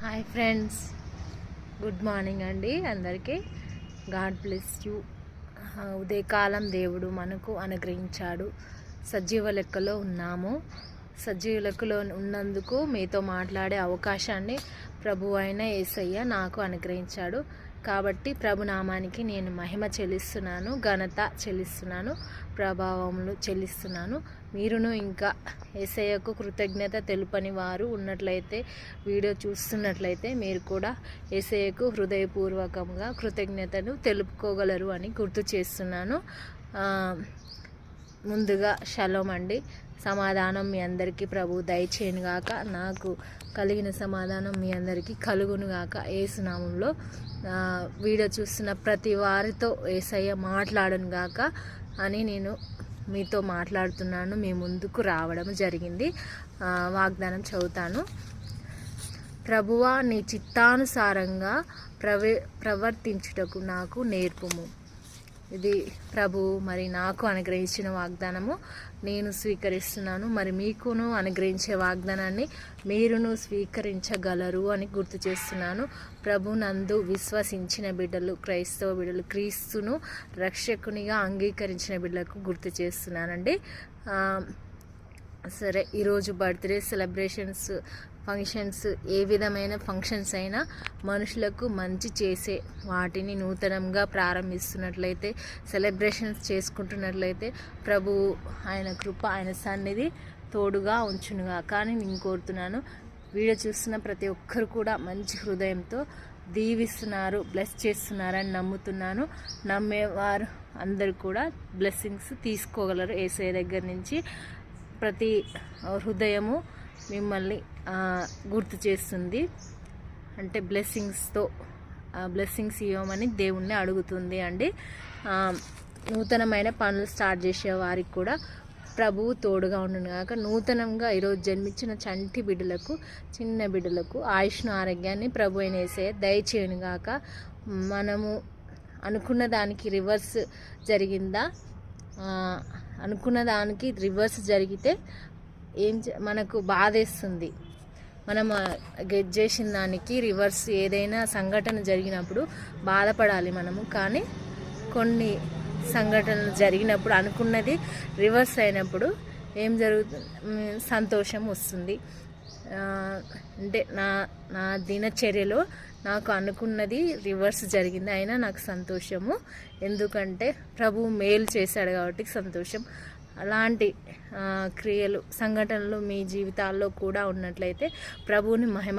Hi friends, good morning అండి అందరికీ. God bless you. ఉదయకాలం దేవుడు మనకు అనుగ్రహించాడు. సజీవ లెక్కలో ఉన్నాము. సజీవ లెక్కలో ఉన్నందుకు మీతో మాట్లాడే అవకాశాన్ని ప్రభు అయిన యేసయ్య నాకు అనుగ్రహించాడు. కాబట్టి ప్రభునామానికి నేను మహిమ చెల్లిస్తున్నాను, ఘనత చెల్లిస్తున్నాను, ప్రభావములు చెల్లిస్తున్నాను. మీరును ఇంకా యేసయ్యకు కృతజ్ఞత తెలుపని వారు ఉన్నట్లయితే, వీడియో చూస్తున్నట్లయితే మీరు కూడా యేసయ్యకు హృదయపూర్వకంగా కృతజ్ఞతను తెలుపుకోగలరు అని గుర్తు చేస్తున్నాను. ముందుగా షలోమ్ అండి. సమాధానం మీ అందరికీ ప్రభు దయచేయనుగాక. నాకు కలిగిన సమాధానం మీ అందరికీ కలుగునుగాక యేసు నామములో. వీడియో చూస్తున్న ప్రతి వారితో యేసయ్య మాట్లాడనుగాక అని నేను మీతో మాట్లాడుతున్నాను. మీ ముందుకు రావడం జరిగింది. వాగ్దానం చదువుతాను. ప్రభువా, నీ చిత్తానుసారంగా ప్రవర్తించుటకు నాకు నేర్పుము. ఇది ప్రభు మరి నాకు అనుగ్రహించిన వాగ్దానము నేను స్వీకరిస్తున్నాను. మరి మీకును అనుగ్రహించే వాగ్దానాన్ని మీరును స్వీకరించగలరు అని గుర్తు చేస్తున్నాను. ప్రభు నందు విశ్వసించిన బిడ్డలు, క్రైస్తవ బిడ్డలు, క్రీస్తును రక్షకునిగా అంగీకరించిన బిడ్డలకు గుర్తు చేస్తున్నానండి. సరే, ఈరోజు బర్త్డే సెలబ్రేషన్స్, ఫంక్షన్స్, ఏ విధమైన ఫంక్షన్స్ అయినా మనుషులకు మంచి చేసే వాటిని నూతనంగా ప్రారంభిస్తున్నట్లయితే, సెలబ్రేషన్స్ చేసుకుంటున్నట్లయితే ప్రభు ఆయన కృప, ఆయన సన్నిధి తోడుగా ఉంచునుగా. కానీ నేను కోరుతున్నాను, వీడియో చూస్తున్న ప్రతి ఒక్కరు కూడా మంచి హృదయంతో దీవిస్తున్నారు, బ్లెస్ చేస్తున్నారని నమ్ముతున్నాను. నమ్మేవారు అందరూ కూడా బ్లెస్సింగ్స్ తీసుకోగలరు యేసయ్య దగ్గర నుంచి. ప్రతి హృదయము మిమ్మల్ని గుర్తు చేస్తుంది, అంటే బ్లెస్సింగ్స్ ఇవ్వమని దేవుణ్ణి అడుగుతుంది అండి. నూతనమైన పనులు స్టార్ట్ చేసే వారికి కూడా ప్రభువు తోడుగా ఉండును కాక. నూతనంగా ఈరోజు జన్మించిన చంటి బిడ్డలకు, చిన్న బిడ్డలకు ఆయుష్ను, ఆరోగ్యాన్ని ప్రభు అయిన యేసయ్య దయచేయును గాక. మనము అనుకున్న దానికి రివర్స్ జరిగిందా? అనుకున్న దానికి రివర్స్ జరిగితే మనకు బాధేస్తుంది. మనం గెట్ చేసిన దానికి రివర్స్ ఏదైనా సంఘటన జరిగినప్పుడు బాధపడాలి మనము. కానీ కొన్ని సంఘటనలు జరిగినప్పుడు, అనుకున్నది రివర్స్ అయినప్పుడు ఏం జరుగుతుంది? సంతోషం వస్తుంది. అంటే నా దినచర్యలో నాకు అనుకున్నది రివర్స్ జరిగింది, అయినా నాకు సంతోషము. ఎందుకంటే ప్రభు మేలు చేశాడు కాబట్టి సంతోషం. అలాంటి క్రియలు, సంఘటనలు మీ జీవితాల్లో కూడా ఉన్నట్లయితే ప్రభువుని మహిమ